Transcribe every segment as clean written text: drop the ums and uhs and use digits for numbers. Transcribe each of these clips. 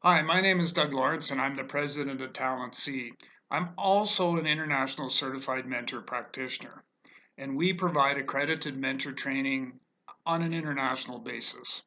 Hi, my name is Doug Lawrence, and I'm the president of Talent C. I'm also an international certified mentor practitioner, and we provide accredited mentor training on an international basis.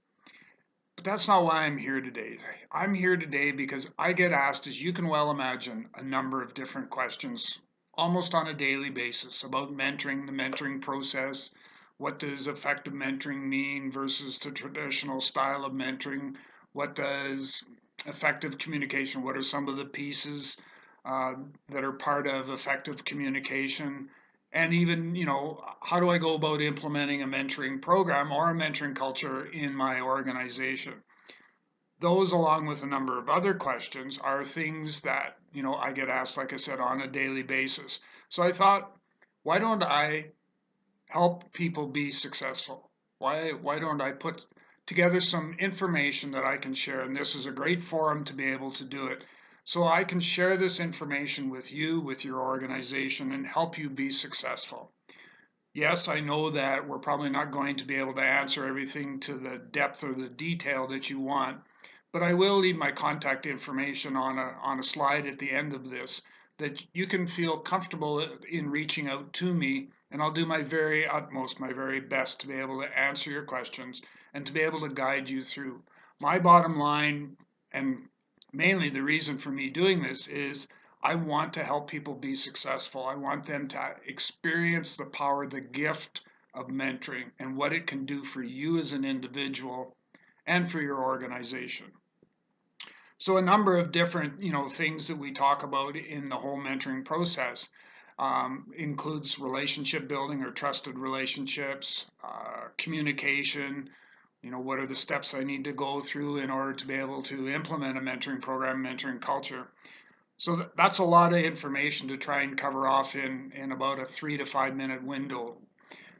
But that's not why I'm here today. I'm here today because I get asked, as you can well imagine, a number of different questions almost on a daily basis about mentoring, the mentoring process. What does effective mentoring mean versus the traditional style of mentoring? What does effective communication, what are some of the pieces uh, that are part of effective communication? And even, how do I go about implementing a mentoring program or a mentoring culture in my organization? Those, along with a number of other questions, are things that, I get asked, like I said, on a daily basis. So I thought, why don't I help people be successful? Why don't I put together some information that I can share? And this is a great forum to be able to do it. So I can share this information with you, with your organization, and help you be successful. Yes, I know that we're probably not going to be able to answer everything to the depth or the detail that you want, but I will leave my contact information on a slide at the end of this that you can feel comfortable in reaching out to me, and I'll do my very utmost, my very best to be able to answer your questions and to be able to guide you through. My bottom line, and mainly the reason for me doing this, is I want to help people be successful. I want them to experience the power, the gift of mentoring and what it can do for you as an individual and for your organization. So a number of different, things that we talk about in the whole mentoring process includes relationship building or trusted relationships, communication. What are the steps I need to go through in order to be able to implement a mentoring program, mentoring culture? So that's a lot of information to try and cover off in about a 3 to 5 minute window.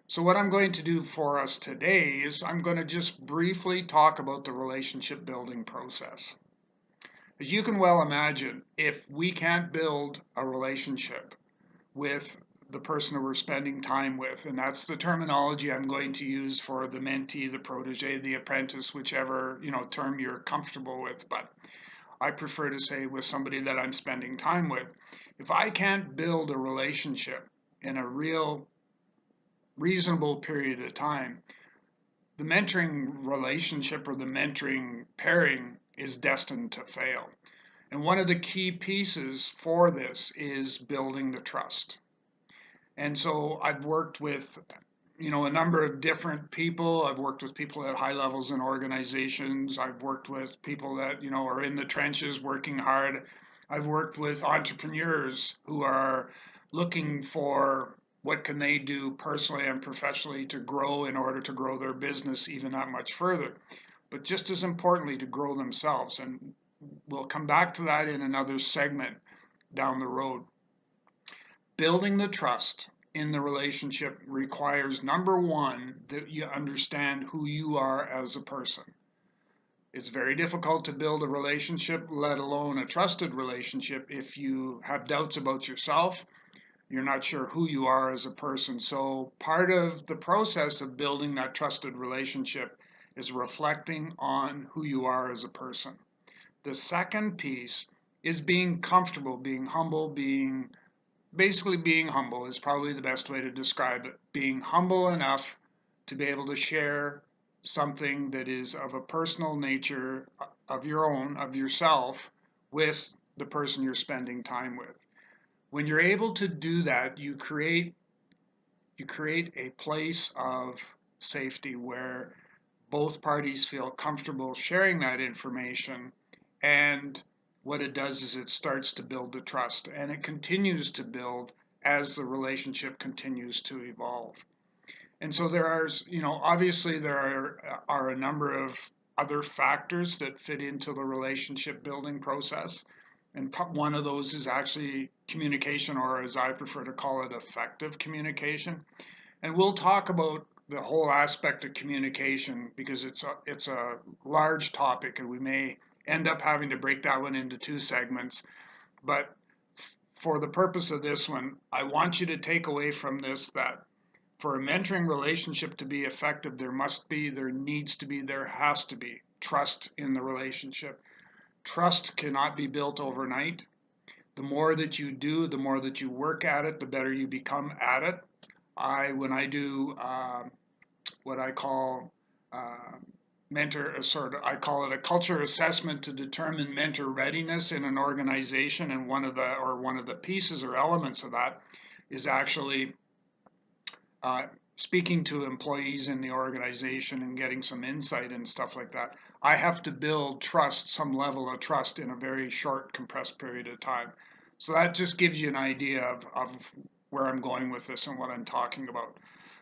So what I'm going to do for us today is I'm going to just briefly talk about the relationship building process. As you can well imagine, if we can't build a relationship with the person that we're spending time with, and that's the terminology I'm going to use for the mentee, the protege, the apprentice, whichever term you're comfortable with, but I prefer to say with somebody that I'm spending time with. If I can't build a relationship in a real reasonable period of time, the mentoring relationship or the mentoring pairing is destined to fail. And one of the key pieces for this is building the trust. And so I've worked with a number of different people. I've worked with people at high levels in organizations. I've worked with people that, are in the trenches working hard. I've worked with entrepreneurs who are looking for what can they do personally and professionally to grow in order to grow their business even that much further. But just as importantly, to grow themselves. And we'll come back to that in another segment down the road. Building the trust in the relationship requires, number one, that you understand who you are as a person. It's very difficult to build a relationship, let alone a trusted relationship, if you have doubts about yourself, you're not sure who you are as a person. So, part of the process of building that trusted relationship is reflecting on who you are as a person. The second piece is being comfortable, being humble, being humble is probably the best way to describe it. Being humble enough to be able to share something that is of a personal nature of your own, of yourself, with the person you're spending time with. When you're able to do that, you create a place of safety where both parties feel comfortable sharing that information, and what it does is it starts to build the trust, and it continues to build as the relationship continues to evolve. And so obviously there are a number of other factors that fit into the relationship building process. And one of those is actually communication, or as I prefer to call it, effective communication. And we'll talk about the whole aspect of communication because it's a large topic, and we may end up having to break that one into two segments. But for the purpose of this one, I want you to take away from this that for a mentoring relationship to be effective, there has to be trust in the relationship. Trust cannot be built overnight. The more that you do, the more that you work at it, the better you become at it. When I do what I call I call it a culture assessment to determine mentor readiness in an organization, and one of the pieces or elements of that is actually uh, speaking to employees in the organization and getting some insight and stuff like that. I have to build trust, some level of trust, in a very short, compressed period of time. So that just gives you an idea of where I'm going with this and what I'm talking about.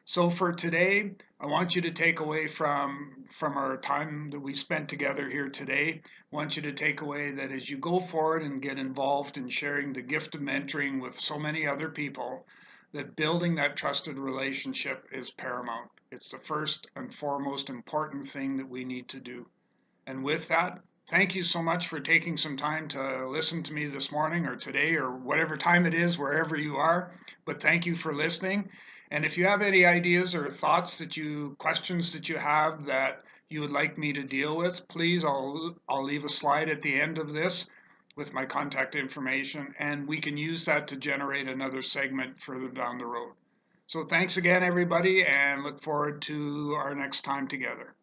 So for today, I want you to take away from our time that we spent together here today. I want you to take away that as you go forward and get involved in sharing the gift of mentoring with so many other people, that building that trusted relationship is paramount. It's the first and foremost important thing that we need to do. And with that, thank you so much for taking some time to listen to me this morning or today or whatever time it is, wherever you are. But thank you for listening. And if you have any ideas or thoughts questions that you have that you would like me to deal with, please, I'll leave a slide at the end of this with my contact information, and we can use that to generate another segment further down the road. So thanks again, everybody, and look forward to our next time together.